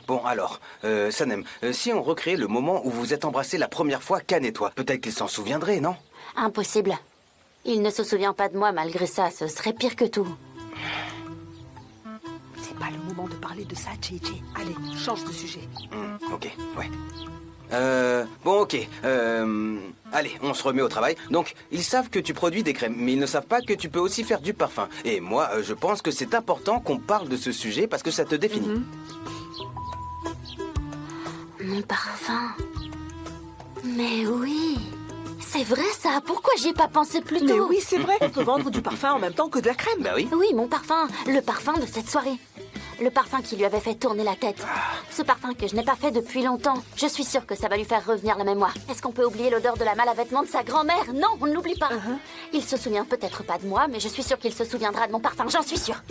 Bon alors, Sanem, si on recréait le moment où vous êtes embrassés la première fois, Can et toi, peut-être qu'il s'en souviendrait, non? Impossible. Il ne se souvient pas de moi malgré ça, ce serait pire que tout. C'est pas le moment de parler de ça, JJ. Allez, change de sujet. Ok, ouais. Bon, ok. Allez, on se remet au travail. Donc, ils savent que tu produis des crèmes, mais ils ne savent pas que tu peux aussi faire du parfum. Et moi, je pense que c'est important qu'on parle de ce sujet parce que ça te définit. Mon parfum. Mais oui. C'est vrai ça, pourquoi j'y ai pas pensé plus tôt? Mais oui, c'est vrai, on peut vendre du parfum en même temps que de la crème. Bah oui. Oui, mon parfum. Le parfum de cette soirée. Le parfum qui lui avait fait tourner la tête. Ce parfum que je n'ai pas fait depuis longtemps. Je suis sûre que ça va lui faire revenir la mémoire. Est-ce qu'on peut oublier l'odeur de la malle à vêtements de sa grand-mère? Non, on ne l'oublie pas. Il se souvient peut-être pas de moi, mais je suis sûre qu'il se souviendra de mon parfum, j'en suis sûre.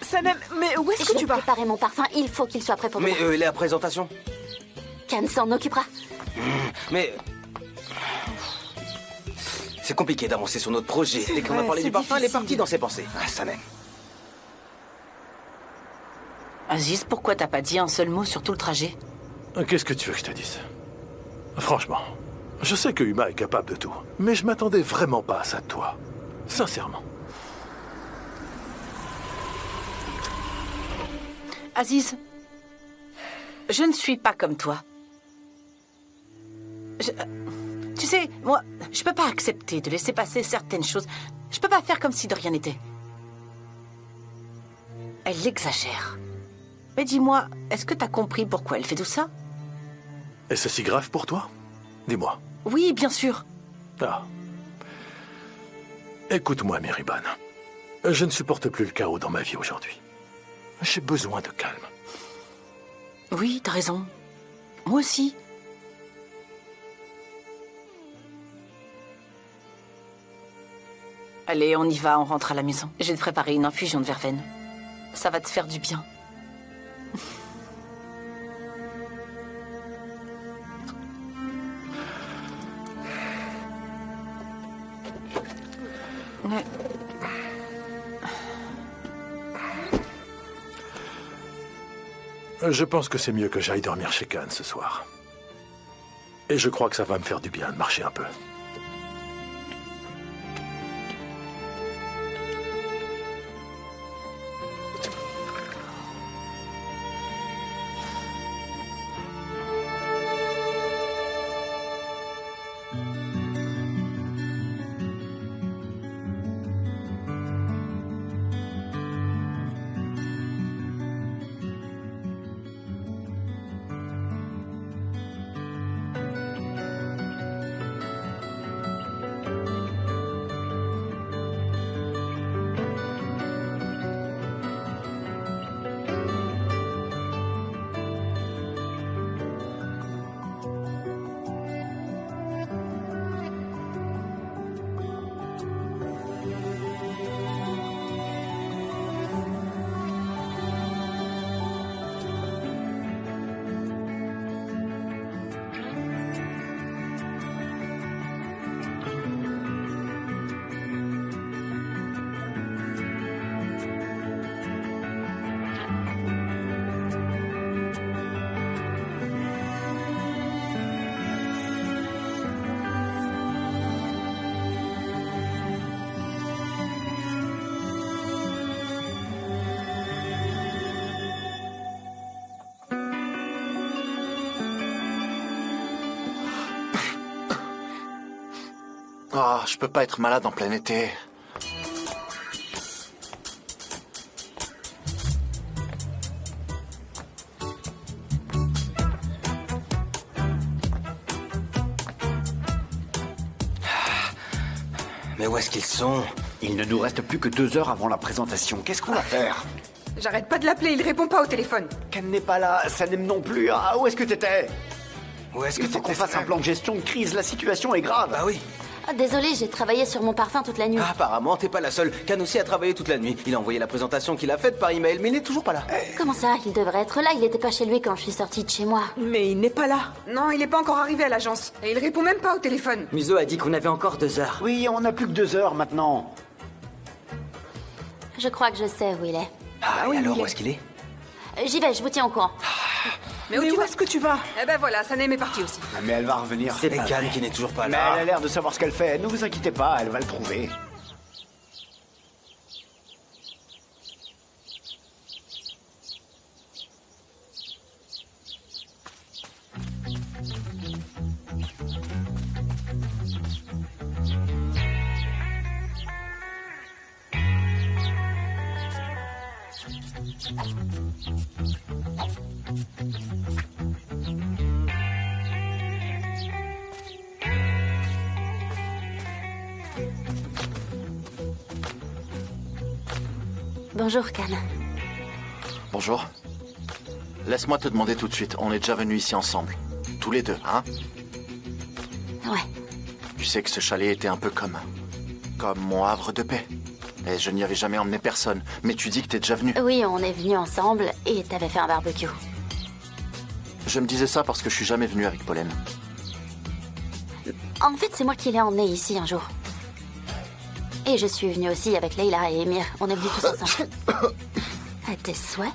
Sanem, mais où est-ce Je que tu vais vas? préparer mon parfum, il faut qu'il soit prêt pour demain. Mais la présentation? Can s'en occupera. Mais... C'est compliqué d'avancer sur notre projet. Dès qu'on a vrai, parlé c'est du parfum, elle est difficile. partie dans ses pensées. Ah, Sanem. Aziz, pourquoi t'as pas dit un seul mot sur tout le trajet? Qu'est-ce que tu veux que je te dise? Franchement, je sais que Uma est capable de tout, mais je m'attendais vraiment pas à ça de toi. Sincèrement. Aziz, je ne suis pas comme toi. Tu sais, moi, je peux pas accepter de laisser passer certaines choses. Je peux pas faire comme si de rien n'était. Elle exagère. Mais dis-moi, est-ce que t'as compris pourquoi elle fait tout ça? Est-ce si grave pour toi? Dis-moi. Oui, bien sûr. Ah. Écoute-moi, Meriban. Je ne supporte plus le chaos dans ma vie aujourd'hui. J'ai besoin de calme. Oui, t'as raison. Moi aussi. Allez, on y va, on rentre à la maison. Je vais te préparer une infusion de verveine. Ça va te faire du bien. Ouais. Je pense que c'est mieux que j'aille dormir chez Can ce soir. Et je crois que ça va me faire du bien de marcher un peu. Oh, je peux pas être malade en plein été. Mais où est-ce qu'ils sont? Il ne nous reste plus que 2 heures avant la présentation. Qu'est-ce qu'on va faire? J'arrête pas de l'appeler, il répond pas au téléphone. Ken n'est pas là, Sanem non plus. Ah, où est-ce que t'étais? Où est-ce que Il faut qu'on t'étais, fasse un Sanem? plan de gestion de crise. La situation est grave. Bah oui. Ah, désolée, j'ai travaillé sur mon parfum toute la nuit. Ah, apparemment, t'es pas la seule. Can aussi a travaillé toute la nuit. Il a envoyé la présentation qu'il a faite par email, mais il n'est toujours pas là. Comment ça? Il devrait être là, il était pas chez lui quand je suis sortie de chez moi. Mais il n'est pas là. Non, il est pas encore arrivé à l'agence. Et il répond même pas au téléphone. Muso a dit qu'on avait encore 2 heures. Oui, on n'a plus que 2 heures maintenant. Je crois que je sais où il est. Ah, oui, et alors, il est- où est-ce qu'il est? J'y vais, je vous tiens au courant. Mais où Mais tu où vas? est-ce que tu vas? Eh ben voilà, Sanem est partie aussi. Mais elle va revenir. C'est Et pas Khan vrai. qui n'est toujours pas Mais elle là. a l'air de savoir ce qu'elle fait. Ne vous inquiétez pas, elle va le trouver. Bonjour, Khan. Bonjour. Laisse-moi te demander tout de suite, on est déjà venus ici ensemble. Tous les deux, hein? Ouais. Tu sais que ce chalet était un peu comme mon havre de paix. Et je n'y avais jamais emmené personne. Mais tu dis que t'es déjà venu. Oui, on est venus ensemble et t'avais fait un barbecue. Je me disais ça parce que je suis jamais venu avec Pollen. En fait, c'est moi qui l'ai emmené ici un jour. Et je suis venue aussi avec Leila et Emir. On est venus tous ensemble. À tes souhaits?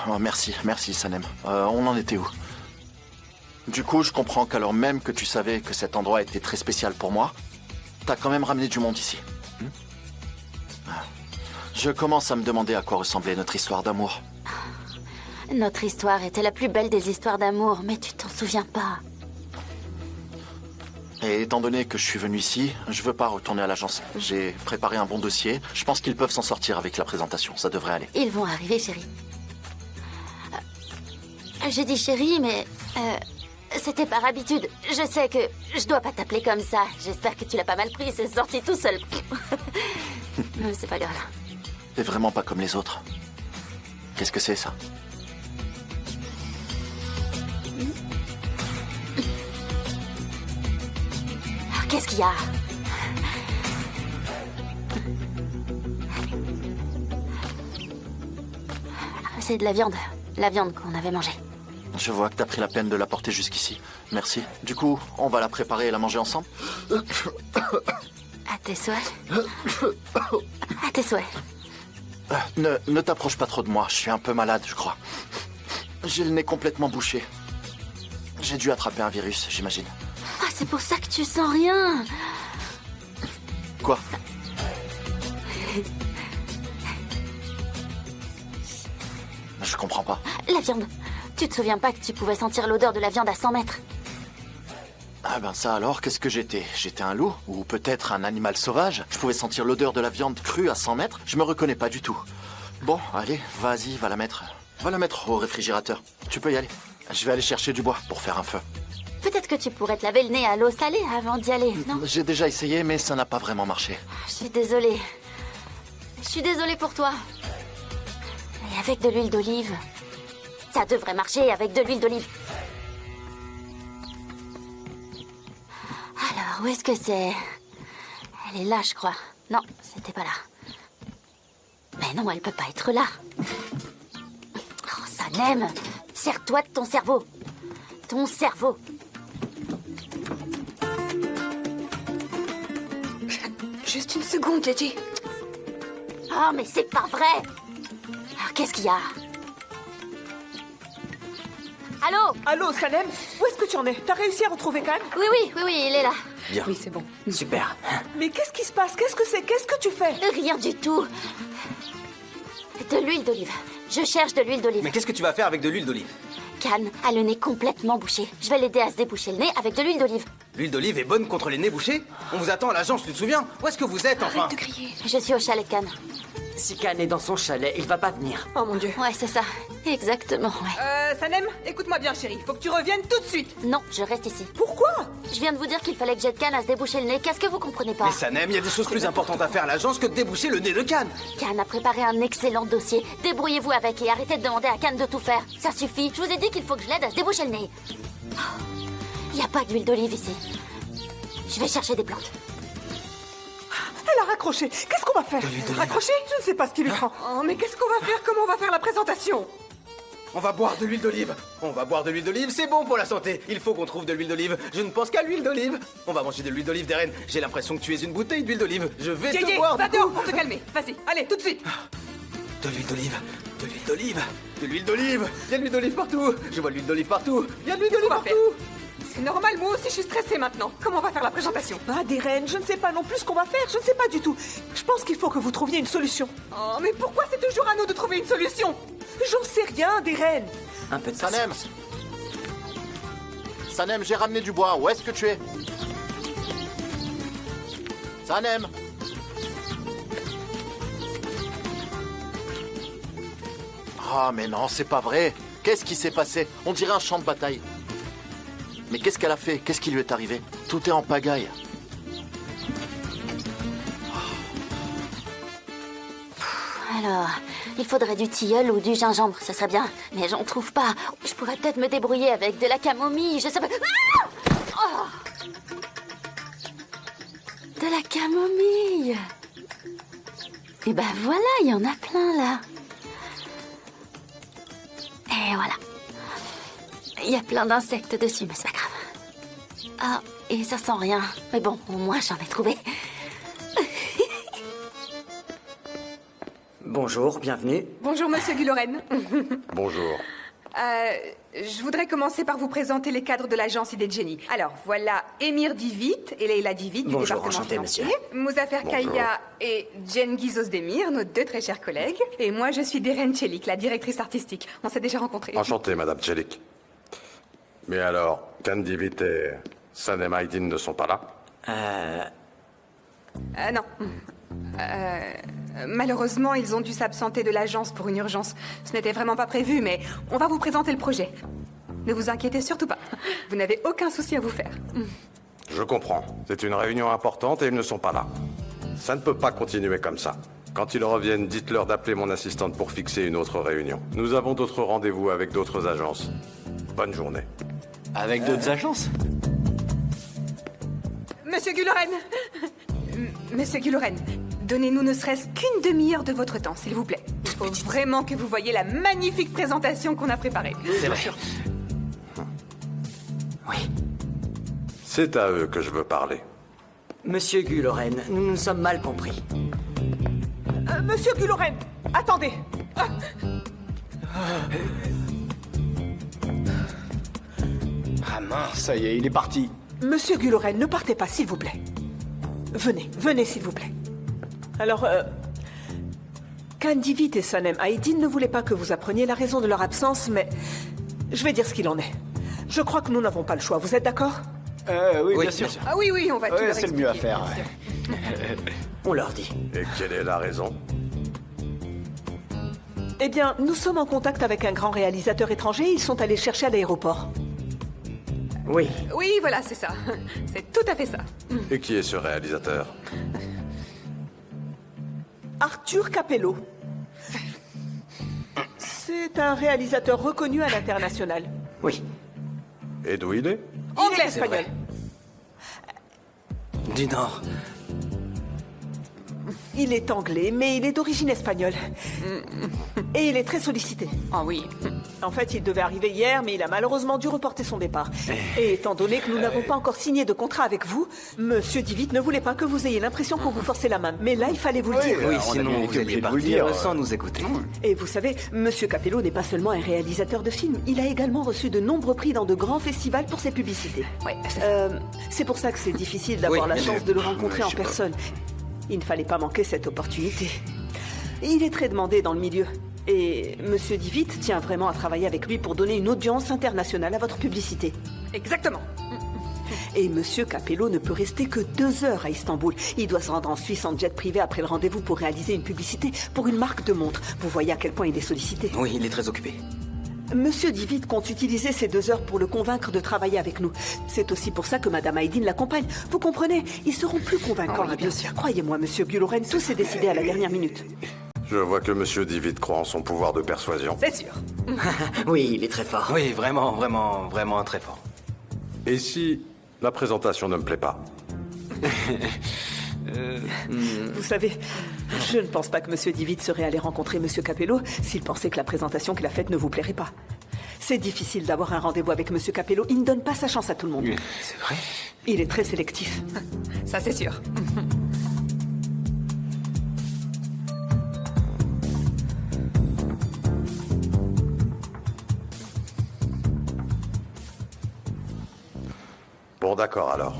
Oh, merci Sanem. On en était où? Du coup, je comprends qu'alors même que tu savais que cet endroit était très spécial pour moi, t'as quand même ramené du monde ici. Je commence à me demander à quoi ressemblait notre histoire d'amour. Notre histoire était la plus belle des histoires d'amour, mais tu t'en souviens pas. Et étant donné que je suis venu ici, je veux pas retourner à l'agence. J'ai préparé un bon dossier. Je pense qu'ils peuvent s'en sortir avec la présentation. Ça devrait aller. Ils vont arriver, chérie. J'ai dit chérie, mais... c'était par habitude. Je sais que je dois pas t'appeler comme ça. J'espère que tu l'as pas mal pris. C'est sorti tout seul. Mais c'est pas grave. T'es vraiment pas comme les autres. Qu'est-ce que c'est, ça? Qu'est-ce qu'il y a? C'est de la viande. La viande qu'on avait mangée. Je vois que t'as pris la peine de la porter jusqu'ici. Merci. Du coup, on va la préparer et la manger ensemble? À tes souhaits. À tes souhaits. Ne t'approche pas trop de moi. Je suis un peu malade, je crois. J'ai le nez complètement bouché. J'ai dû attraper un virus, j'imagine. Ah, c'est pour ça que tu sens rien. Quoi? Je comprends pas. La viande. Tu te souviens pas que tu pouvais sentir l'odeur de la viande à 100 mètres? Ah ben ça alors, qu'est-ce que j'étais? J'étais un loup? Ou peut-être un animal sauvage? Je pouvais sentir l'odeur de la viande crue à 100 mètres? Je me reconnais pas du tout. Bon, allez, vas-y, va la mettre. Va la mettre au réfrigérateur. Tu peux y aller. Je vais aller chercher du bois pour faire un feu. Peut-être que tu pourrais te laver le nez à l'eau salée avant d'y aller, non? J'ai déjà essayé, mais ça n'a pas vraiment marché. Je suis désolée. Je suis désolée pour toi. Et avec de l'huile d'olive. Ça devrait marcher avec de l'huile d'olive. Alors, où est-ce que c'est? Elle est là, je crois. Non, c'était pas là. Mais non, elle peut pas être là. Oh, Sanem, sers-toi de ton cerveau. Ton cerveau. Juste une seconde, Gigi. Oh, mais c'est pas vrai. Alors, qu'est-ce qu'il y a? Allô? Allô, Sanem? Où est-ce que tu en es? T'as réussi à retrouver Khan? Oui, il est là. Bien. Oui, c'est bon. Super. Mais qu'est-ce qui se passe? Qu'est-ce que c'est? Qu'est-ce que tu fais? Rien du tout. De l'huile d'olive. Je cherche de l'huile d'olive. Mais qu'est-ce que tu vas faire avec de l'huile d'olive? Khan a le nez complètement bouché. Je vais l'aider à se déboucher le nez avec de l'huile d'olive. L'huile d'olive est bonne contre les nez bouchés? On vous attend à l'agence, tu te souviens? Où est-ce que vous êtes, enfin? Arrête de crier. Je suis au chalet de Khan. Si Khan est dans son chalet, il va pas venir. Oh mon Dieu. Ouais, c'est ça. Exactement, ouais. Sanem, écoute-moi bien, chérie. Faut que tu reviennes tout de suite. Non, je reste ici. Pourquoi? Je viens de vous dire qu'il fallait que j'aide Khan à se déboucher le nez. Qu'est-ce que vous comprenez pas? Mais Sanem, il y a des choses plus importantes à faire à l'agence que de déboucher le nez de Khan. Khan a préparé un excellent dossier. Débrouillez-vous avec et arrêtez de demander à Khan de tout faire. Ça suffit. Je vous ai dit qu'il faut que je l'aide à se déboucher le nez. Il n'y a pas d'huile d'olive ici. Je vais chercher des plantes. Elle a raccroché. Qu'est-ce qu'on va faire? Raccrocher? Je ne sais pas ce qui lui prend. Oh, mais qu'est-ce qu'on va faire? Comment on va faire la présentation? On va boire de l'huile d'olive. On va boire de l'huile d'olive, c'est bon pour la santé. Il faut qu'on trouve de l'huile d'olive. Je ne pense qu'à l'huile d'olive. On va manger de l'huile d'olive, Darren. J'ai l'impression que tu es une bouteille d'huile d'olive. Je vais Gigi, te boire va du dehors coup. pour te calmer. Vas-y, allez, tout de suite. De l'huile d'olive. De l'huile d'olive. De l'huile d'olive. Il y a de l'huile d'olive partout. Je vois de l'huile d'olive partout. Il y a de l'huile d'olive Qu'est-ce qu'on va partout. C'est normal, moi aussi je suis stressée maintenant. Comment on va faire la présentation? Ah, Deren, je ne sais pas non plus ce qu'on va faire, je ne sais pas du tout. Je pense qu'il faut que vous trouviez une solution. Oh, mais pourquoi c'est toujours à nous de trouver une solution? J'en sais rien, Deren. Un peu de Sanem patience. Sanem, j'ai ramené du bois. Où est-ce que tu es? Sanem! Ah, mais non, c'est pas vrai. Qu'est-ce qui s'est passé? On dirait un champ de bataille. Mais qu'est-ce qu'elle a fait? Qu'est-ce qui lui est arrivé? Tout est en pagaille. Alors, il faudrait du tilleul ou du gingembre, ça serait bien. Mais j'en trouve pas. Je pourrais peut-être me débrouiller avec de la camomille, je sais pas. Ah oh de la camomille. Et ben voilà, il y en a plein là. Et voilà. Il y a plein d'insectes dessus, mais c'est pas grave. Ah, et ça sent rien. Mais bon, au moins j'en ai trouvé. Bonjour, bienvenue. Bonjour, monsieur Guloren. Bonjour. Je voudrais commencer par vous présenter les cadres de l'agence Idée de Génie. Alors, voilà Emir Divit et Leila Divit du Bonjour, département enchanté, financier. monsieur. Muzaffer Bonjour. Kaya et Cengiz Özdemir, nos deux très chers collègues. Et moi, je suis Deren Çelik, la directrice artistique. On s'est déjà rencontrés. Enchanté, Madame Çelik. Mais alors, Candivit et Sanem Aydin ne sont pas là? Non. Malheureusement, ils ont dû s'absenter de l'agence pour une urgence. Ce n'était vraiment pas prévu, mais on va vous présenter le projet. Ne vous inquiétez surtout pas. Vous n'avez aucun souci à vous faire. Je comprends. C'est une réunion importante et ils ne sont pas là. Ça ne peut pas continuer comme ça. Quand ils reviennent, dites-leur d'appeler mon assistante pour fixer une autre réunion. Nous avons d'autres rendez-vous avec d'autres agences. Bonne journée. Avec d'autres agences? Monsieur Guloren Monsieur Guloren, donnez-nous ne serait-ce qu'une demi-heure de votre temps, s'il vous plaît. Il faut vraiment que vous voyiez la magnifique présentation qu'on a préparée. C'est vrai. Oui. C'est à eux que je veux parler. Monsieur Guloren, nous nous sommes mal compris. Monsieur Guloren, attendez. Ah mince. Ça y est, il est parti. Monsieur Guloren, ne partez pas, s'il vous plaît. Venez, s'il vous plaît. Alors, Candivit et Sanem Aydin ne voulaient pas que vous appreniez la raison de leur absence, mais je vais dire ce qu'il en est. Je crois que nous n'avons pas le choix, vous êtes d'accord? Oui, Oui, bien sûr. Ah oui, on va tout Ouais, leur c'est le mieux à expliquer, faire. bien sûr. On leur dit. Et quelle est la raison? Eh bien, nous sommes en contact avec un grand réalisateur étranger, ils sont allés le chercher à l'aéroport. Oui. Oui, voilà, c'est ça. C'est tout à fait ça. Et qui est ce réalisateur? Arthur Capello. C'est un réalisateur reconnu à l'international. Oui. Et d'où il est? Il est c'est espagnol. Du Nord. Il est anglais, mais il est d'origine espagnole. Et il est très sollicité. Ah oui. En fait, il devait arriver hier, mais il a malheureusement dû reporter son départ. Et étant donné que nous n'avons pas encore signé de contrat avec vous, Monsieur Divit ne voulait pas que vous ayez l'impression qu'on vous forçait la main. Mais là, il fallait vous le dire. Oui, on a sinon bien vous été alliez obligé de vous le partir dire. sans nous écouter. Et vous savez, Monsieur Capello n'est pas seulement un réalisateur de films, il a également reçu de nombreux prix dans de grands festivals pour ses publicités. Oui, c'est ça. C'est pour ça que c'est difficile d'avoir Oui, la mais- chance de le rencontrer je en sais pas. personne. Il ne fallait pas manquer cette opportunité. Il est très demandé dans le milieu. Et Monsieur Divit tient vraiment à travailler avec lui pour donner une audience internationale à votre publicité. Exactement. Et Monsieur Capello ne peut rester que 2 heures à Istanbul. Il doit se rendre en Suisse en jet privé après le rendez-vous pour réaliser une publicité pour une marque de montre. Vous voyez à quel point il est sollicité. Oui, il est très occupé. Monsieur Divit compte utiliser ces 2 heures pour le convaincre de travailler avec nous. C'est aussi pour ça que Madame Aydin l'accompagne. Vous comprenez? Ils seront plus convaincants. Ah oui, bien sûr. Croyez-moi, Monsieur Guloren, tout s'est décidé à la dernière minute. Je vois que Monsieur Divit croit en son pouvoir de persuasion. C'est sûr. Oui, il est très fort. Oui, vraiment, vraiment, vraiment très fort. Et si la présentation ne me plaît pas? Vous savez, je ne pense pas que Monsieur Divit serait allé rencontrer Monsieur Capello s'il pensait que la présentation qu'il a faite ne vous plairait pas. C'est difficile d'avoir un rendez-vous avec Monsieur Capello. Il ne donne pas sa chance à tout le monde. C'est vrai. Il est très sélectif. Ça, c'est sûr. Bon, d'accord alors.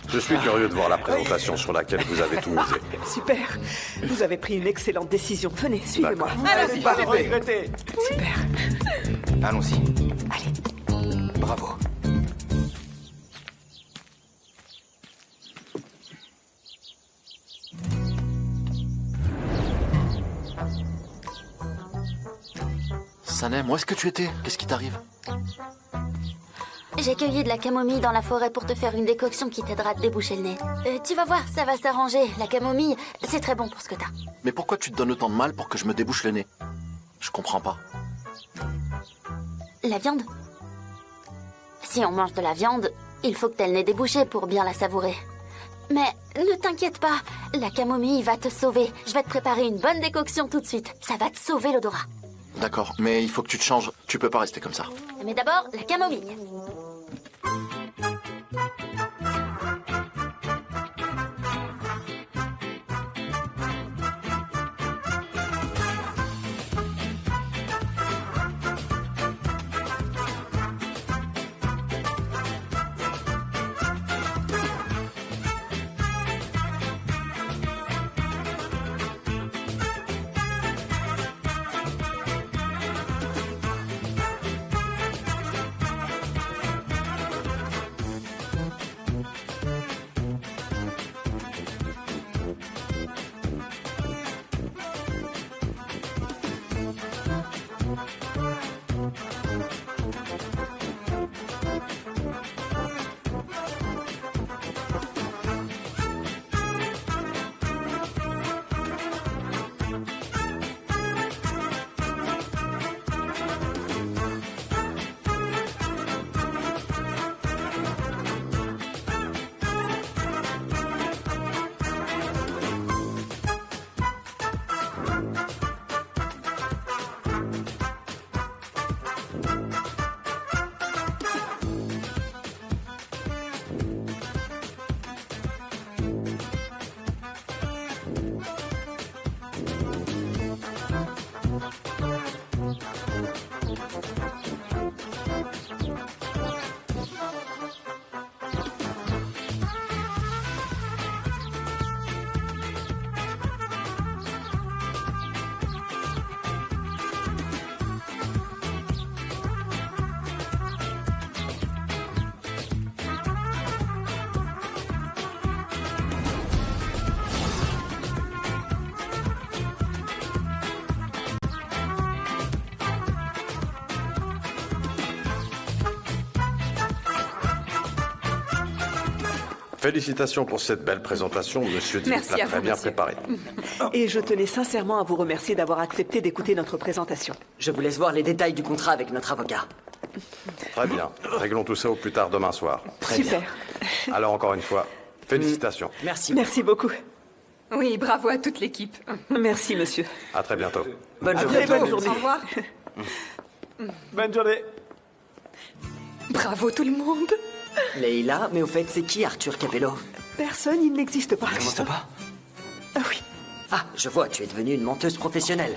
Je suis curieux de voir la présentation sur laquelle vous avez tout misé. Super. Vous avez pris une excellente décision. Venez, suivez-moi. Allons-y, Pas regretter. Super. Allons-y. Allez. Bravo. Sanem, où est-ce que tu étais? Qu'est-ce qui t'arrive? J'ai cueilli de la camomille dans la forêt pour te faire une décoction qui t'aidera à te déboucher le nez. Tu vas voir, ça va s'arranger. La camomille, c'est très bon pour ce que t'as. Mais pourquoi tu te donnes autant de mal pour que je me débouche le nez? Je comprends pas. La viande? Si on mange de la viande, il faut que t'aies le nez débouché pour bien la savourer. Mais ne t'inquiète pas, la camomille va te sauver. Je vais te préparer une bonne décoction tout de suite. Ça va te sauver l'odorat. D'accord, mais il faut que tu te changes. Tu peux pas rester comme ça. Mais d'abord, la camomille. Félicitations pour cette belle présentation, Monsieur Dick Merci à l'a vous, très bien monsieur. préparée. Et je tenais sincèrement à vous remercier d'avoir accepté d'écouter notre présentation. Je vous laisse voir les détails du contrat avec notre avocat. Très bien. Réglons tout ça au plus tard demain soir. Super. Alors encore une fois, félicitations. Merci. Merci beaucoup. Oui, bravo à toute l'équipe. Merci, monsieur. À très bientôt. Bonne journée. Très bonne journée. Au revoir. Bonne journée. Bravo tout le monde. Leïla, mais au fait, c'est qui Arthur Capello? Personne, il n'existe pas. N'existe pas? Ah oui. Ah, je vois, tu es devenue une menteuse professionnelle.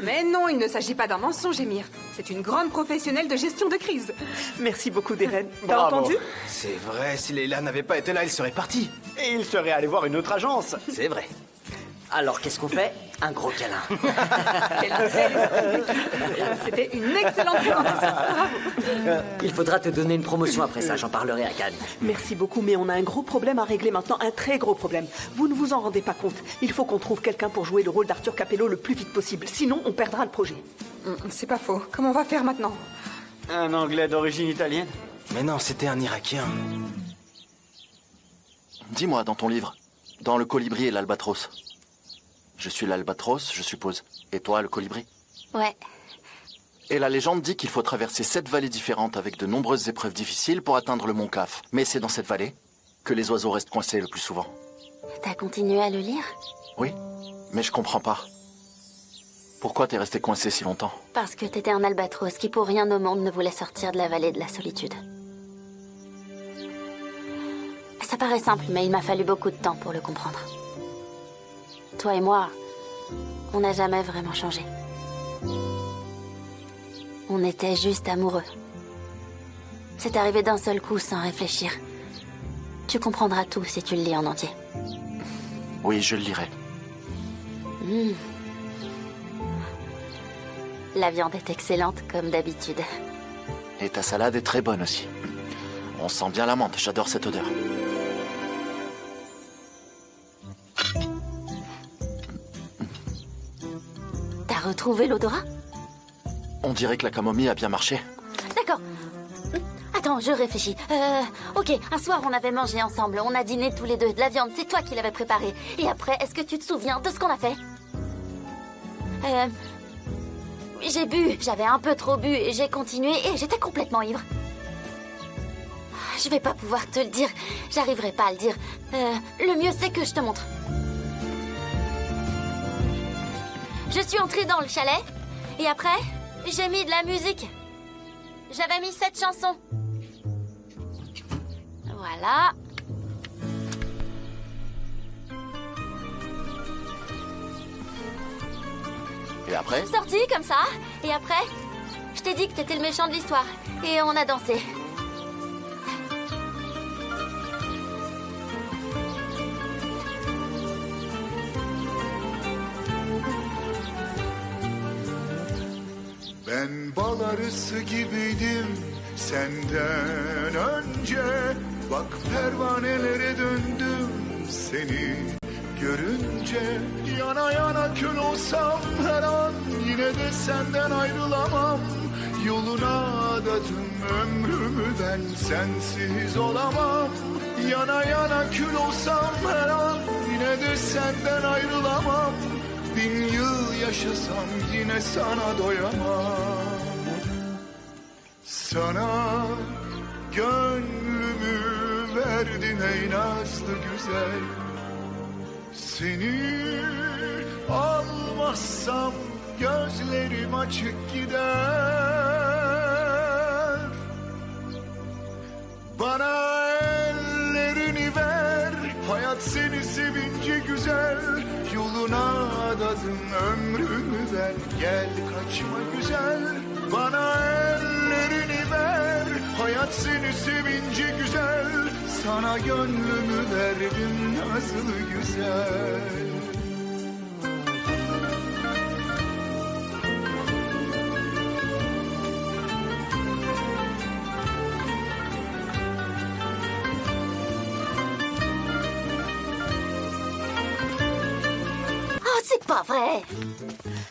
Mais non, il ne s'agit pas d'un mensonge, Émir. C'est une grande professionnelle de gestion de crise. Merci beaucoup, Deren. T'as Bravo. entendu? C'est vrai, si Leila n'avait pas été là, il serait parti. Et il serait allé voir une autre agence. C'est vrai. Alors, qu'est-ce qu'on fait? Un gros câlin. Quelle belle équipe. C'était une excellente présentation. Il faudra te donner une promotion après ça, j'en parlerai à Cannes. Merci beaucoup, mais on a un gros problème à régler maintenant, un très gros problème. Vous ne vous en rendez pas compte. Il faut qu'on trouve quelqu'un pour jouer le rôle d'Arthur Capello le plus vite possible. Sinon, on perdra le projet. C'est pas faux. Comment on va faire maintenant? Un Anglais d'origine italienne. Mais non, c'était un Irakien. Dis-moi, dans ton livre, dans le colibri et l'albatros. Je suis l'albatros, je suppose. Et toi, le colibri? Ouais. Et la légende dit qu'il faut traverser 7 vallées différentes avec de nombreuses épreuves difficiles pour atteindre le mont Kaf. Mais c'est dans cette vallée que les oiseaux restent coincés le plus souvent. T'as continué à le lire? Oui, mais je comprends pas. Pourquoi t'es resté coincé si longtemps? Parce que t'étais un albatros qui pour rien au monde ne voulait sortir de la vallée de la solitude. Ça paraît simple, mais il m'a fallu beaucoup de temps pour le comprendre. Toi et moi, on n'a jamais vraiment changé. On était juste amoureux. C'est arrivé d'un seul coup, sans réfléchir. Tu comprendras tout si tu le lis en entier. Oui, je le lirai. La viande est excellente, comme d'habitude. Et ta salade est très bonne aussi. On sent bien la menthe, j'adore cette odeur. T'as retrouvé l'odorat? On dirait que la camomille a bien marché. D'accord. Attends, je réfléchis. Ok, un soir on avait mangé ensemble, on a dîné tous les deux. De la viande, c'est toi qui l'avais préparée. Et après, est-ce que tu te souviens de ce qu'on a fait? J'ai bu, j'avais un peu trop bu et j'ai continué et j'étais complètement ivre. Je vais pas pouvoir te le dire, j'arriverai pas à le dire. Le mieux c'est que je te montre. Je suis entrée dans le chalet et après, j'ai mis de la musique. J'avais mis cette chanson. Voilà. Et après? Je suis sortie comme ça. Et après, je t'ai dit que t'étais le méchant de l'histoire. Et on a dansé. Ben bal arısı gibiydim senden önce. Bak pervanelere döndüm seni görünce. Yana yana kül olsam her an yine de senden ayrılamam. Yoluna adadım ömrümü ben sensiz olamam. Yana yana kül olsam her an yine de senden ayrılamam. 1000 yıl yaşasam yine sana doyamam. Sana gönlümü verdim ey nazlı güzel. Seni almazsam gözlerim açık gider. Bana ellerini ver, hayat seni sevince güzel. Yoluna adadım ömrümü ver, gel kaçma güzel. Bana ellerini ver, hayat seni sevince güzel. Sana gönlümü verdim nazlı güzel. Oh, c'est pas vrai!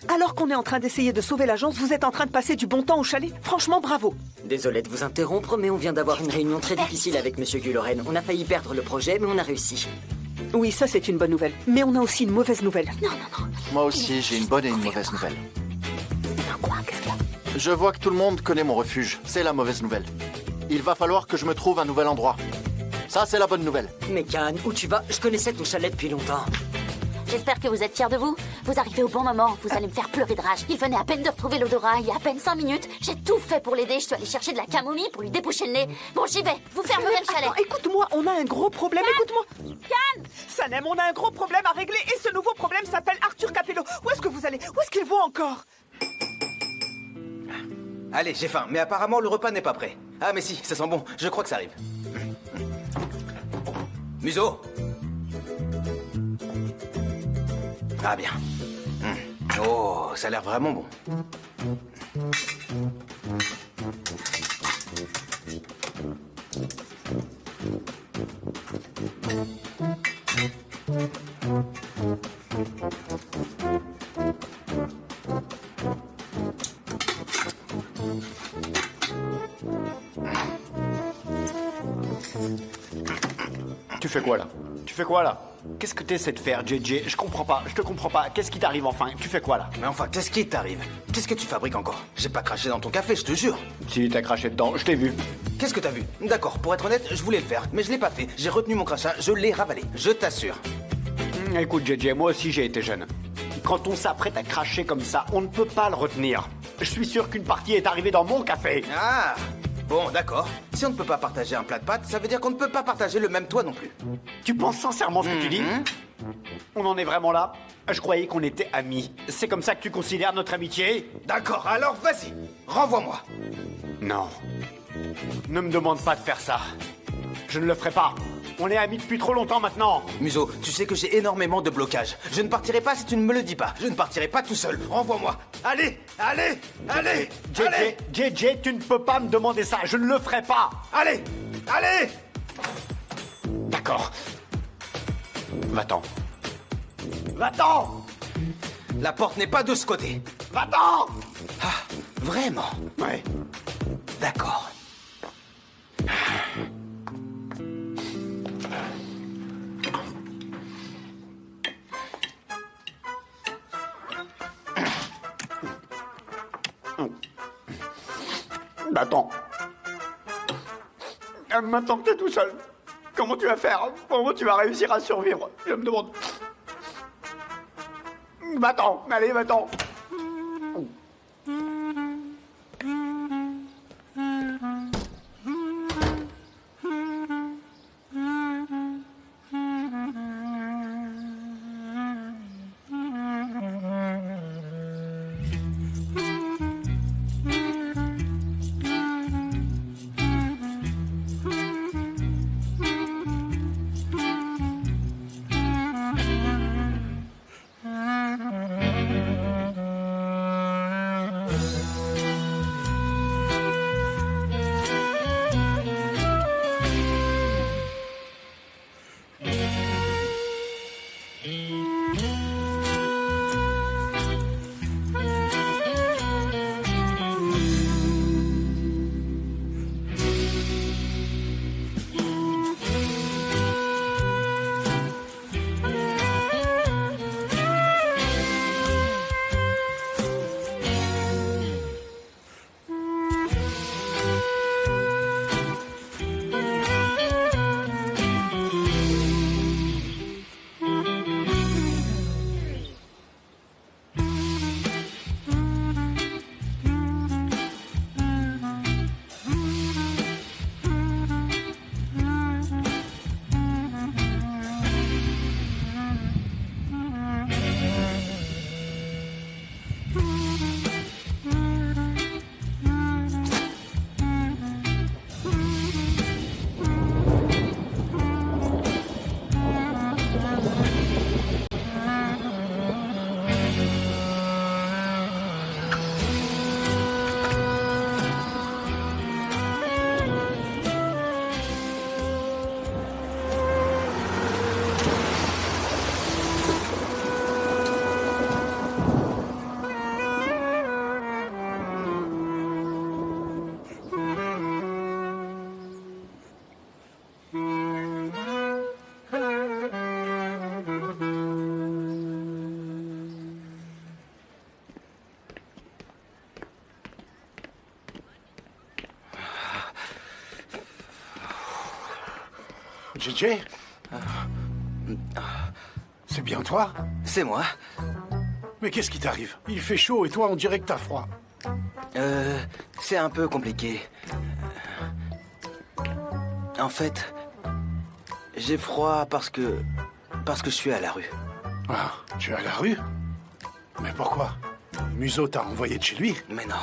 Alors qu'on est en train d'essayer de sauver l'agence, vous êtes en train de passer du bon temps au chalet? Franchement, bravo. Désolé de vous interrompre, mais on vient d'avoir une réunion très difficile avec Monsieur Guloren. On a failli perdre le projet, mais on a réussi. Oui, ça c'est une bonne nouvelle. Mais on a aussi une mauvaise nouvelle. Non, non, non. Moi aussi, j'ai une bonne et une mauvaise nouvelle. Quoi? Qu'est-ce qu'il y a? Je vois que tout le monde connaît mon refuge. C'est la mauvaise nouvelle. Il va falloir que je me trouve un nouvel endroit. Ça, c'est la bonne nouvelle. Mais Khan, où tu vas? Je connaissais ton chalet depuis longtemps. J'espère que vous êtes fiers de vous. Vous arrivez au bon moment. Vous allez me faire pleurer de rage. Il venait à peine de retrouver l'odorat il y a à peine 5 minutes. J'ai tout fait pour l'aider. Je suis allée chercher de la camomille pour lui déboucher le nez. Bon, j'y vais. Vous fermerez le chalet. Attends, écoute-moi, on a un gros problème. Écoute-moi. Khan! Sanem, on a un gros problème à régler et ce nouveau problème s'appelle Arthur Capello. Où est-ce que vous allez? Où est-ce qu'il va encore? Allez, j'ai faim, mais apparemment le repas n'est pas prêt. Ah mais si, ça sent bon, je crois que ça arrive. Museau. Ah bien. Oh, ça a l'air vraiment bon. Tu fais quoi là? Tu fais quoi là? Qu'est-ce que t'essaies de faire, JJ? Je comprends pas, je te comprends pas. Qu'est-ce qui t'arrive enfin? Tu fais quoi là? Mais enfin, qu'est-ce qui t'arrive? Qu'est-ce que tu fabriques encore? J'ai pas craché dans ton café, je te jure. Si t'as craché dedans, je t'ai vu. Qu'est-ce que t'as vu? D'accord, pour être honnête, je voulais le faire, mais je l'ai pas fait. J'ai retenu mon crachat, je l'ai ravalé, je t'assure. Écoute, JJ, moi aussi j'ai été jeune. Quand on s'apprête à cracher comme ça, on ne peut pas le retenir. Je suis sûr qu'une partie est arrivée dans mon café. Ah! Bon, d'accord. Si on ne peut pas partager un plat de pâtes, ça veut dire qu'on ne peut pas partager le même toit non plus. Tu penses sincèrement ce que tu dis? On en est vraiment là? Je croyais qu'on était amis. C'est comme ça que tu considères notre amitié? D'accord, alors vas-y, renvoie-moi. Non. Ne me demande pas de faire ça. Je ne le ferai pas. On est amis depuis trop longtemps maintenant. Muso, tu sais que j'ai énormément de blocages. Je ne partirai pas si tu ne me le dis pas. Je ne partirai pas tout seul. Renvoie-moi. Allez, allez, allez, allez. JJ, tu ne peux pas me demander ça. Je ne le ferai pas. Allez, allez. D'accord. Va-t'en. Va-t'en. La porte n'est pas de ce côté. Va-t'en. Ah, vraiment? Ouais. D'accord. Va-t'en. Maintenant que t'es tout seul, comment tu vas faire? Comment tu vas réussir à survivre? Je me demande. Va-t'en, allez, va-t'en. JJ? C'est bien toi? C'est moi. Mais qu'est-ce qui t'arrive? Il fait chaud et toi on dirait que t'as froid. C'est un peu compliqué. En fait, j'ai froid parce que je suis à la rue. Ah, tu es à la rue? Mais pourquoi? Muso t'a envoyé de chez lui? Mais non,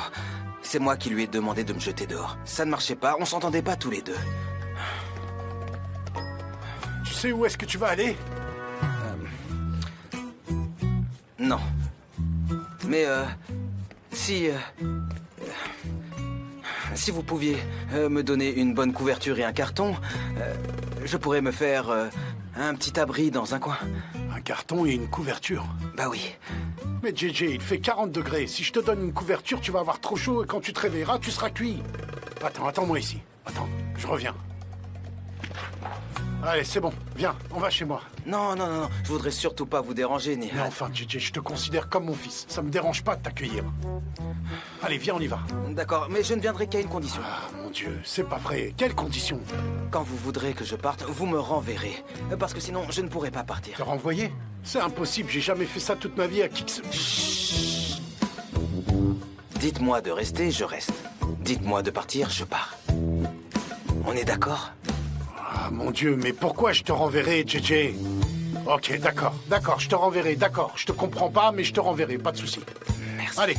c'est moi qui lui ai demandé de me jeter dehors. Ça ne marchait pas, on s'entendait pas tous les deux. Tu sais où est-ce que tu vas aller? Non. Mais si vous pouviez me donner une bonne couverture et un carton, je pourrais me faire un petit abri dans un coin. Un carton et une couverture? Bah oui. Mais JJ, il fait 40 degrés. Si je te donne une couverture, tu vas avoir trop chaud et quand tu te réveilleras, tu seras cuit. Attends-moi ici. Attends, je reviens. Allez, c'est bon. Viens, on va chez moi. Non, je voudrais surtout pas vous déranger, ni... Mais enfin, JJ, je te considère comme mon fils. Ça me dérange pas de t'accueillir. Allez, viens, on y va. D'accord, mais je ne viendrai qu'à une condition. Ah, mon Dieu, c'est pas vrai. Quelle condition? Quand vous voudrez que je parte, vous me renverrez. Parce que sinon, je ne pourrai pas partir. Te renvoyer? C'est impossible, j'ai jamais fait ça toute ma vie à qui que ce... Chut. Dites-moi de rester, je reste. Dites-moi de partir, je pars. On est d'accord? Ah, mon Dieu, mais pourquoi je te renverrai, JJ? Ok, d'accord, je te renverrai, d'accord. Je te comprends pas, mais je te renverrai, pas de souci. Merci. Allez.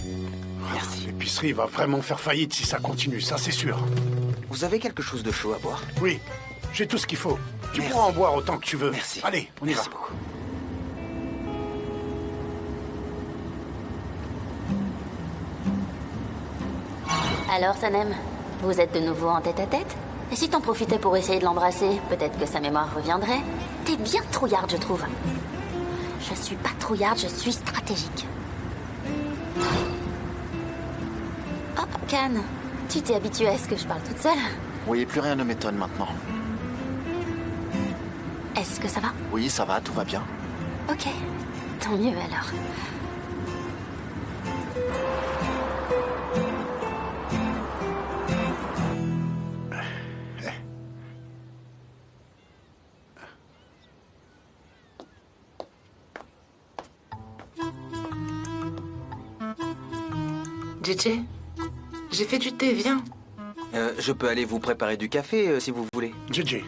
Merci. L'épicerie va vraiment faire faillite si ça continue, ça c'est sûr. Vous avez quelque chose de chaud à boire? Oui, j'ai tout ce qu'il faut. Tu Merci. pourras en boire autant que tu veux. Merci. Allez, on y va. Merci beaucoup. Alors, Sanem, vous êtes de nouveau en tête-à-tête? Et si t'en profitais pour essayer de l'embrasser, peut-être que sa mémoire reviendrait? T'es bien trouillarde, je trouve. Je suis pas trouillarde, je suis stratégique. Oh, Can, tu t'es habitué à ce que je parle toute seule? Oui, plus rien ne m'étonne maintenant. Est-ce que ça va? Oui, ça va, tout va bien. Ok, tant mieux alors. JJ, j'ai fait du thé, viens. Je peux aller vous préparer du café si vous voulez. JJ,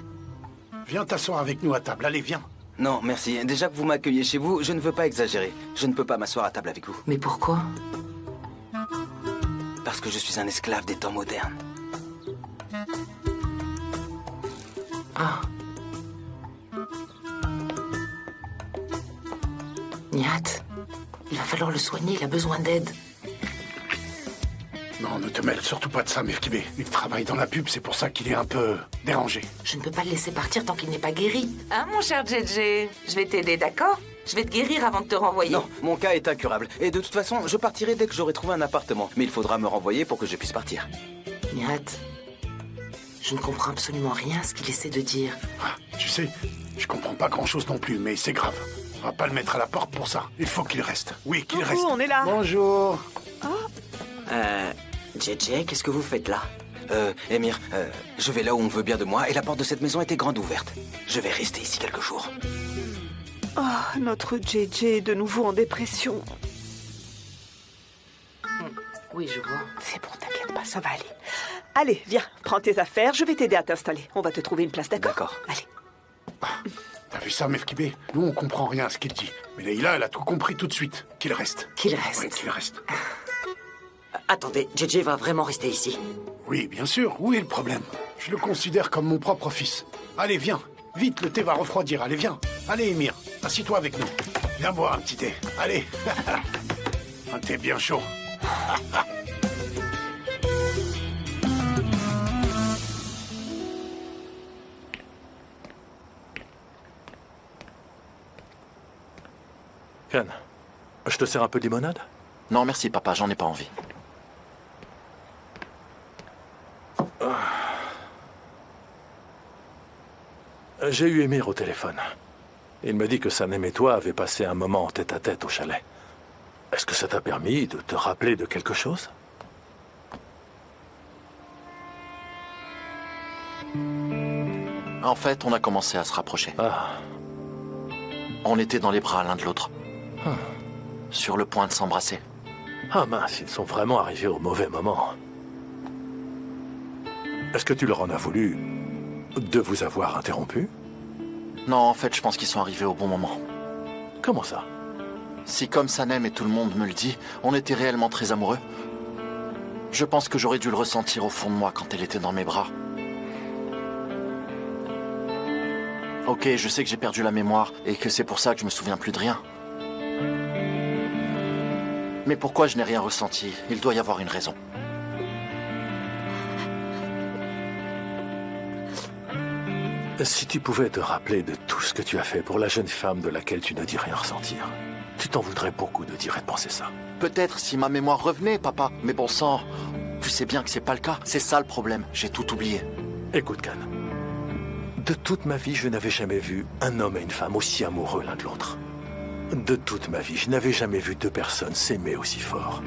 viens t'asseoir avec nous à table. Allez, viens. Non, merci. Déjà que vous m'accueillez chez vous, je ne veux pas exagérer. Je ne peux pas m'asseoir à table avec vous. Mais pourquoi? Parce que je suis un esclave des temps modernes. Ah. Nihat, il va falloir le soigner, il a besoin d'aide. Non, ne te mêle surtout pas de ça, Mefkibé. Il travaille dans la pub, c'est pour ça qu'il est un peu dérangé. Je ne peux pas le laisser partir tant qu'il n'est pas guéri. Hein, mon cher JJ? Je vais t'aider, d'accord? Je vais te guérir avant de te renvoyer. Non, mon cas est incurable. Et de toute façon, je partirai dès que j'aurai trouvé un appartement. Mais il faudra me renvoyer pour que je puisse partir. Nihat, je ne comprends absolument rien à ce qu'il essaie de dire. Ah, tu sais, je comprends pas grand-chose non plus, mais c'est grave. On va pas le mettre à la porte pour ça. Il faut qu'il reste. Oui, qu'il reste. on est là. Bonjour. JJ, qu'est-ce que vous faites là? Émir, je vais là où on veut bien de moi et la porte de cette maison était grande ouverte. Je vais rester ici quelques jours. Oh, notre JJ est de nouveau en dépression. Oui, je vois. C'est bon, t'inquiète pas, ça va aller. Allez, viens, prends tes affaires, je vais t'aider à t'installer. On va te trouver une place, d'accord? D'accord. Allez. T'as vu ça, Mefkibé? Nous, on comprend rien à ce qu'il dit. Mais Leïla, elle a tout compris tout de suite. Qu'il reste. Qu'il reste. Oui, qu'il reste. Attendez, JJ va vraiment rester ici? Oui, bien sûr. Où est le problème? Je le considère comme mon propre fils. Allez, viens. Vite, le thé va refroidir. Allez, viens. Allez, Émir, assis-toi avec nous. Viens boire un petit thé. Allez. Un thé bien chaud. Ken, je te sers un peu de limonade? Non, merci, papa, j'en ai pas envie. J'ai eu Émir au téléphone. Il m'a dit que Sanem et toi avez passé un moment en tête-à-tête au chalet. Est-ce que ça t'a permis de te rappeler de quelque chose? En fait, on a commencé à se rapprocher. Ah. On était dans les bras l'un de l'autre. Sur le point de s'embrasser. Ah mince, ils sont vraiment arrivés au mauvais moment. Est-ce que tu leur en as voulu de vous avoir interrompu? Non, en fait, je pense qu'ils sont arrivés au bon moment. Comment ça? Si, comme Sanem et tout le monde me le dit, on était réellement très amoureux, je pense que j'aurais dû le ressentir au fond de moi quand elle était dans mes bras. Ok, je sais que j'ai perdu la mémoire et que c'est pour ça que je me souviens plus de rien. Mais pourquoi je n'ai rien ressenti? Il doit y avoir une raison. Si tu pouvais te rappeler de tout ce que tu as fait pour la jeune femme de laquelle tu ne dis rien ressentir, tu t'en voudrais beaucoup de dire et de penser ça. Peut-être si ma mémoire revenait, papa. Mais bon sang, tu sais bien que c'est pas le cas. C'est ça le problème. J'ai tout oublié. Écoute, Can. De toute ma vie, je n'avais jamais vu un homme et une femme aussi amoureux l'un de l'autre. De toute ma vie, je n'avais jamais vu deux personnes s'aimer aussi fort.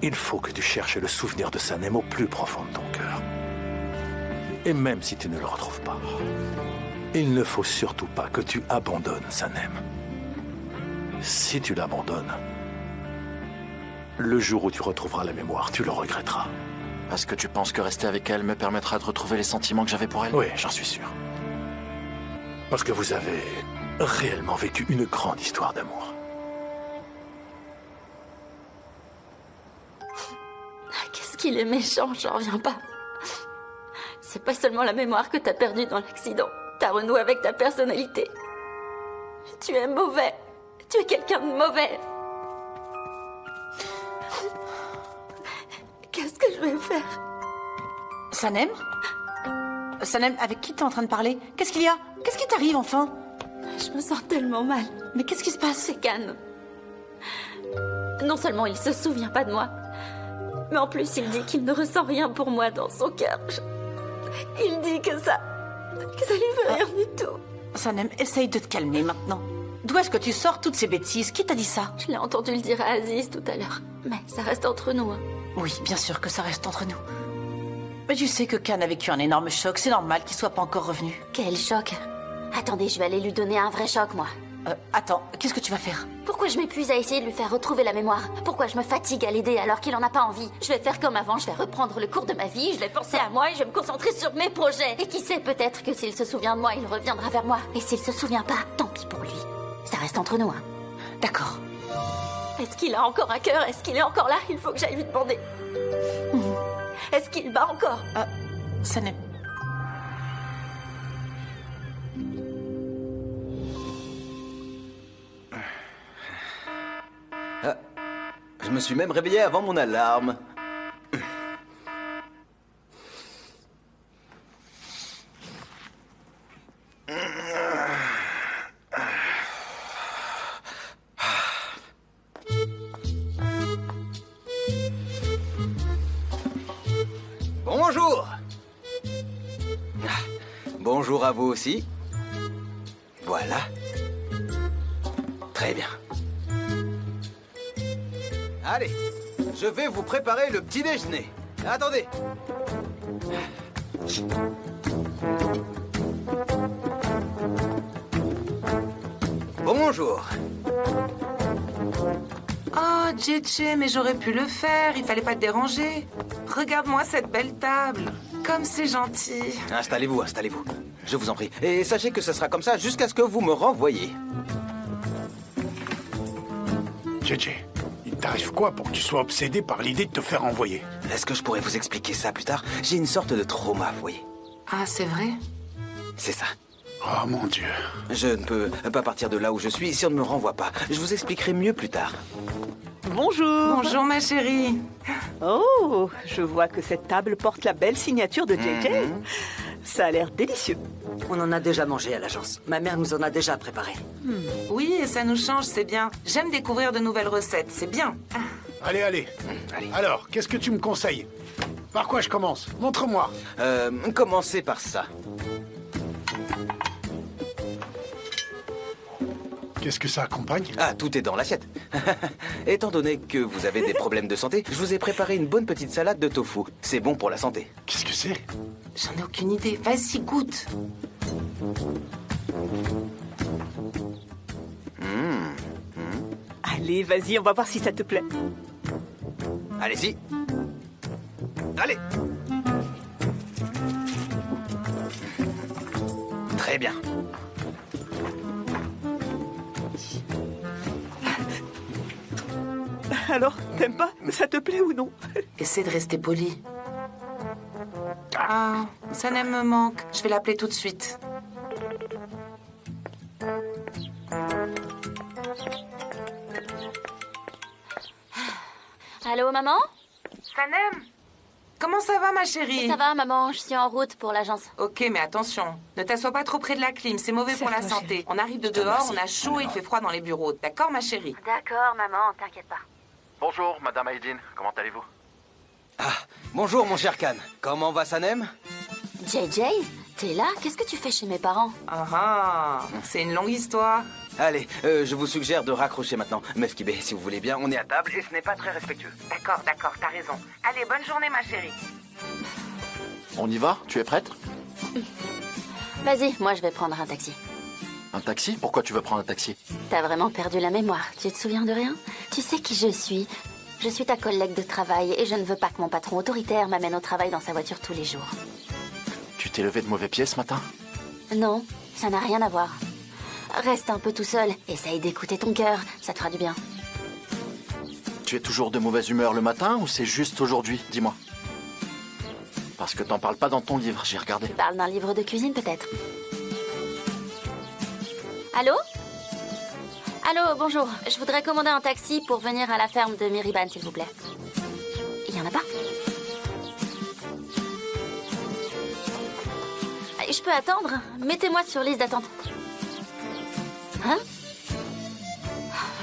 Il faut que tu cherches le souvenir de Sanem au plus profond de ton cœur. Et même si tu ne le retrouves pas, il ne faut surtout pas que tu abandonnes Sanem. Si tu l'abandonnes, le jour où tu retrouveras la mémoire, tu le regretteras. Est-ce que tu penses que rester avec elle me permettra de retrouver les sentiments que j'avais pour elle? Oui, j'en suis sûr. Parce que vous avez réellement vécu une grande histoire d'amour. Qu'est-ce qu'il est méchant, j'en reviens pas. C'est pas seulement la mémoire que t'as perdue dans l'accident. T'as renoué avec ta personnalité. Tu es mauvais. Tu es quelqu'un de mauvais. Qu'est-ce que je vais faire? Sanem? Sanem, avec qui t'es en train de parler? Qu'est-ce qu'il y a? Qu'est-ce qui t'arrive enfin? Je me sens tellement mal. Mais qu'est-ce qui se passe? C'est Khan. Non seulement il se souvient pas de moi, mais en plus il dit qu'il ne ressent rien pour moi dans son cœur. Il dit que ça lui fait rien du tout. Sanem, essaye de te calmer maintenant. D'où est-ce que tu sors toutes ces bêtises? Qui t'a dit ça? Je l'ai entendu le dire à Aziz tout à l'heure. Mais ça reste entre nous. Hein. Oui, bien sûr que ça reste entre nous. Mais tu sais que Khan a vécu un énorme choc. C'est normal qu'il soit pas encore revenu. Quel choc? Attendez, je vais aller lui donner un vrai choc, moi. Attends, qu'est-ce que tu vas faire? Pourquoi je m'épuise à essayer de lui faire retrouver la mémoire? Pourquoi je me fatigue à l'aider alors qu'il en a pas envie? Je vais faire comme avant, je vais reprendre le cours de ma vie, je vais penser à moi et je vais me concentrer sur mes projets. Et qui sait, peut-être que s'il se souvient de moi, il reviendra vers moi. Et s'il se souvient pas, tant pis pour lui. Ça reste entre nous, hein. D'accord. Est-ce qu'il a encore un cœur? Est-ce qu'il est encore là? Il faut que j'aille lui demander. Est-ce qu'il bat encore? Sanem. Je me suis même réveillé avant mon alarme. Bonjour. Bonjour à vous aussi. Voilà. Très bien. Allez, je vais vous préparer le petit déjeuner. Attendez. Bonjour. Oh, JJ, mais j'aurais pu le faire. Il fallait pas te déranger. Regarde-moi cette belle table. Comme c'est gentil. Installez-vous, installez-vous. Je vous en prie. Et sachez que ce sera comme ça jusqu'à ce que vous me renvoyiez. JJ, il t'arrive quoi pour que tu sois obsédé par l'idée de te faire envoyer? Est-ce que je pourrais vous expliquer ça plus tard? J'ai une sorte de trauma, vous voyez. Ah, c'est vrai? C'est ça. Oh mon Dieu. Je ne peux pas partir de là où je suis si on ne me renvoie pas. Je vous expliquerai mieux plus tard. Bonjour. Bonjour, ma chérie. Oh, je vois que cette table porte la belle signature de JJ. Ça a l'air délicieux. On en a déjà mangé à l'agence. Ma mère nous en a déjà préparé. Oui, et ça nous change, c'est bien. J'aime découvrir de nouvelles recettes, c'est bien. Allez, allez. Alors, qu'est-ce que tu me conseilles? Par quoi je commence? Montre-moi. Commencez par ça. Qu'est-ce que ça accompagne? Ah, tout est dans l'assiette. Étant donné que vous avez des problèmes de santé, je vous ai préparé une bonne petite salade de tofu. C'est bon pour la santé. Qu'est-ce que c'est? J'en ai aucune idée. Vas-y, goûte. Allez, vas-y, on va voir si ça te plaît. Allez-y. Allez. Très bien. Alors, t'aimes pas? Ça te plaît ou non? Essaie de rester poli. Ah, Sanem me manque. Je vais l'appeler tout de suite. Allô, maman? Sanem? Comment ça va, ma chérie? Ça va, maman, je suis en route pour l'agence. Ok, mais attention, ne t'assois pas trop près de la clim, c'est mauvais pour la santé. On arrive de dehors, on a chaud et il fait froid dans les bureaux. D'accord, ma chérie? D'accord, maman, t'inquiète pas. Bonjour, Madame Aydin. Comment allez-vous? Ah, bonjour mon cher Khan. Comment va Sanem? JJ, t'es là? Qu'est-ce que tu fais chez mes parents? Ah, c'est une longue histoire. Allez, je vous suggère de raccrocher maintenant. Meuf Kibé, si vous voulez bien, on est à table et ce n'est pas très respectueux. D'accord, t'as raison. Allez, bonne journée, ma chérie. On y va? Tu es prête? Vas-y, moi je vais prendre un taxi. Un taxi? Pourquoi tu veux prendre un taxi? T'as vraiment perdu la mémoire. Tu te souviens de rien? Tu sais qui je suis. Je suis ta collègue de travail et je ne veux pas que mon patron autoritaire m'amène au travail dans sa voiture tous les jours. Tu t'es levé de mauvais pied ce matin? Non, ça n'a rien à voir. Reste un peu tout seul, essaye d'écouter ton cœur, ça te fera du bien. Tu es toujours de mauvaise humeur le matin ou c'est juste aujourd'hui? Dis-moi. Parce que t'en parles pas dans ton livre, j'ai regardé. Tu parles d'un livre de cuisine peut-être? Allô? Allô, bonjour. Je voudrais commander un taxi pour venir à la ferme de Miriban, s'il vous plaît. Il y en a pas? Je peux attendre? Mettez-moi sur liste d'attente. Hein?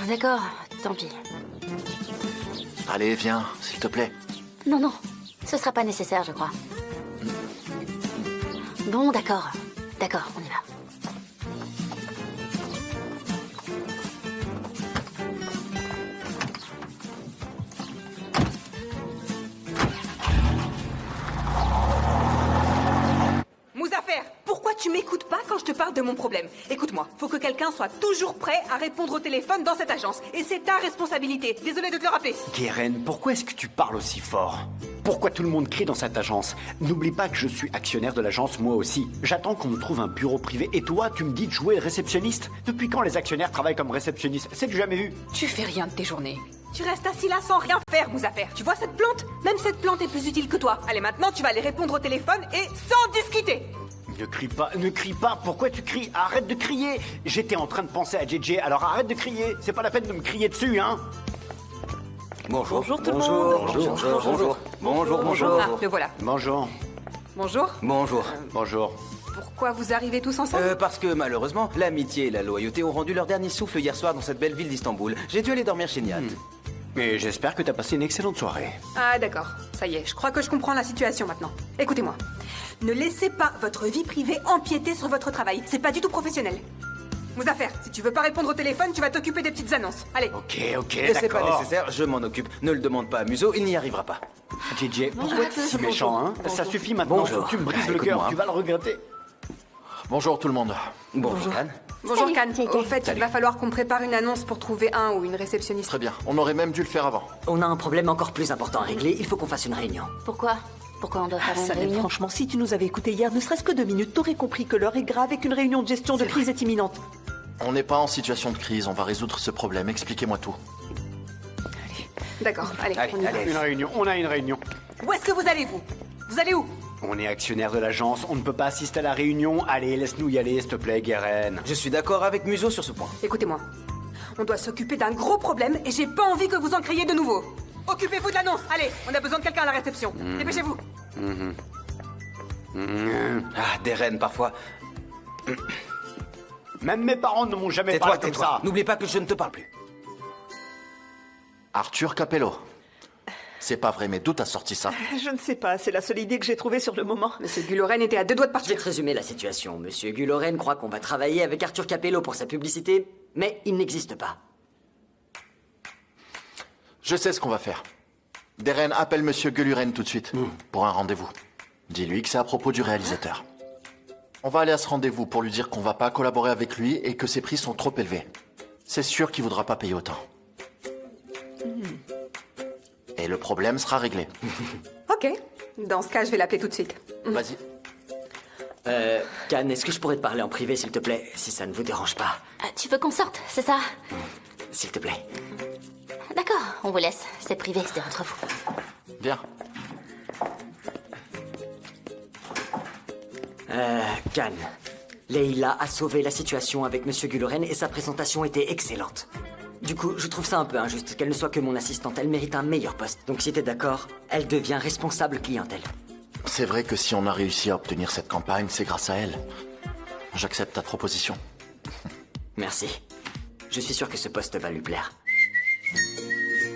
D'accord, tant pis. Allez, viens, s'il te plaît. Non, non, ce sera pas nécessaire, je crois. Bon, d'accord. D'accord, on y va. Mouzaffer, pourquoi tu m'écoutes pas quand je te parle de mon problème? Écoute-moi, faut que quelqu'un soit toujours prêt à répondre au téléphone dans cette agence. Et c'est ta responsabilité. Désolé de te le rappeler. Guérin, pourquoi est-ce que tu parles aussi fort? Pourquoi tout le monde crie dans cette agence? N'oublie pas que je suis actionnaire de l'agence, moi aussi. J'attends qu'on me trouve un bureau privé. Et toi, tu me dis de jouer réceptionniste? Depuis quand les actionnaires travaillent comme réceptionnistes? C'est du jamais vu. Tu fais rien de tes journées. Tu restes assis là sans rien faire, Mouzaffer. Tu vois cette plante? Même cette plante est plus utile que toi. Allez, maintenant, tu vas aller répondre au téléphone et sans discuter. Ne crie pas, ne crie pas. Pourquoi tu cries? Arrête de crier. J'étais en train de penser à JJ, alors arrête de crier. C'est pas la peine de me crier dessus, hein. Bonjour. Bonjour tout le monde. Bonjour. Ah, le voilà. Bonjour. Bonjour. Bonjour. Bonjour. Pourquoi vous arrivez tous ensemble? Parce que malheureusement, l'amitié et la loyauté ont rendu leur dernier souffle hier soir dans cette belle ville d'Istanbul. J'ai dû aller dormir chez Nihat. Mais j'espère que t'as passé une excellente soirée. Ah d'accord, ça y est, je crois que je comprends la situation maintenant. Écoutez-moi, ne laissez pas votre vie privée empiéter sur votre travail, c'est pas du tout professionnel. Mouzaffer, si tu veux pas répondre au téléphone, tu vas t'occuper des petites annonces. Allez. Ok, Et c'est pas d'accord. nécessaire, je m'en occupe. Ne le demande pas à Muso, il n'y arrivera pas. JJ, pourquoi t'es si méchant, hein? Ça suffit maintenant, Bonjour. tu me brises le Écoute-moi. cœur, tu vas le regretter. Bonjour tout le monde. Bonjour, Khan. Bonjour Khan, au fait, Salut. il va falloir qu'on prépare une annonce pour trouver un ou une réceptionniste. Très bien, on aurait même dû le faire avant. On a un problème encore plus important à régler, il faut qu'on fasse une réunion. Pourquoi? Pourquoi on doit faire une Sanem, réunion? franchement, si tu nous avais écouté hier, ne serait-ce que 2 minutes, t'aurais compris que l'heure est grave et qu'une réunion de gestion de crise est imminente. On n'est pas en situation de crise, on va résoudre ce problème. Expliquez-moi tout. D'accord, allez, on y va. Une réunion, on a une réunion. Où est-ce que vous allez, vous? Vous allez où? On est actionnaire de l'agence, on ne peut pas assister à la réunion. Allez, laisse-nous y aller, s'il te plaît, Guérin. Je suis d'accord avec Muso sur ce point. Écoutez-moi, on doit s'occuper d'un gros problème et j'ai pas envie que vous en créiez de nouveau. Occupez-vous de l'annonce, allez, on a besoin de quelqu'un à la réception. Dépêchez-vous. Ah, des reines parfois. Même mes parents ne m'ont jamais parlé comme ça. N'oublie pas que je ne te parle plus. Arthur Capello. C'est pas vrai, mais d'où t'as sorti ça? Je ne sais pas, c'est la seule idée que j'ai trouvée sur le moment. Monsieur Guloren était à 2 doigts de Je vais partir. te résumer la situation. Monsieur Guloren croit qu'on va travailler avec Arthur Capello pour sa publicité, mais il n'existe pas. Je sais ce qu'on va faire. Deren, appelle Monsieur Guluren tout de suite pour un rendez-vous. Dis-lui que c'est à propos du réalisateur. On va aller à ce rendez-vous pour lui dire qu'on va pas collaborer avec lui et que ses prix sont trop élevés. C'est sûr qu'il voudra pas payer autant. Et le problème sera réglé. Ok, dans ce cas, je vais l'appeler tout de suite. Vas-y. Khan, est-ce que je pourrais te parler en privé, s'il te plaît, si ça ne vous dérange pas? Tu veux qu'on sorte, c'est ça? S'il te plaît. D'accord, on vous laisse. C'est privé, c'est entre vous. Viens. Khan, Leila a sauvé la situation avec Monsieur Guloren et sa présentation était excellente. Du coup, je trouve ça un peu injuste qu'elle ne soit que mon assistante. Elle mérite un meilleur poste. Donc si t'es d'accord, elle devient responsable clientèle. C'est vrai que si on a réussi à obtenir cette campagne, c'est grâce à elle. J'accepte ta proposition. Merci. Je suis sûr que ce poste va lui plaire.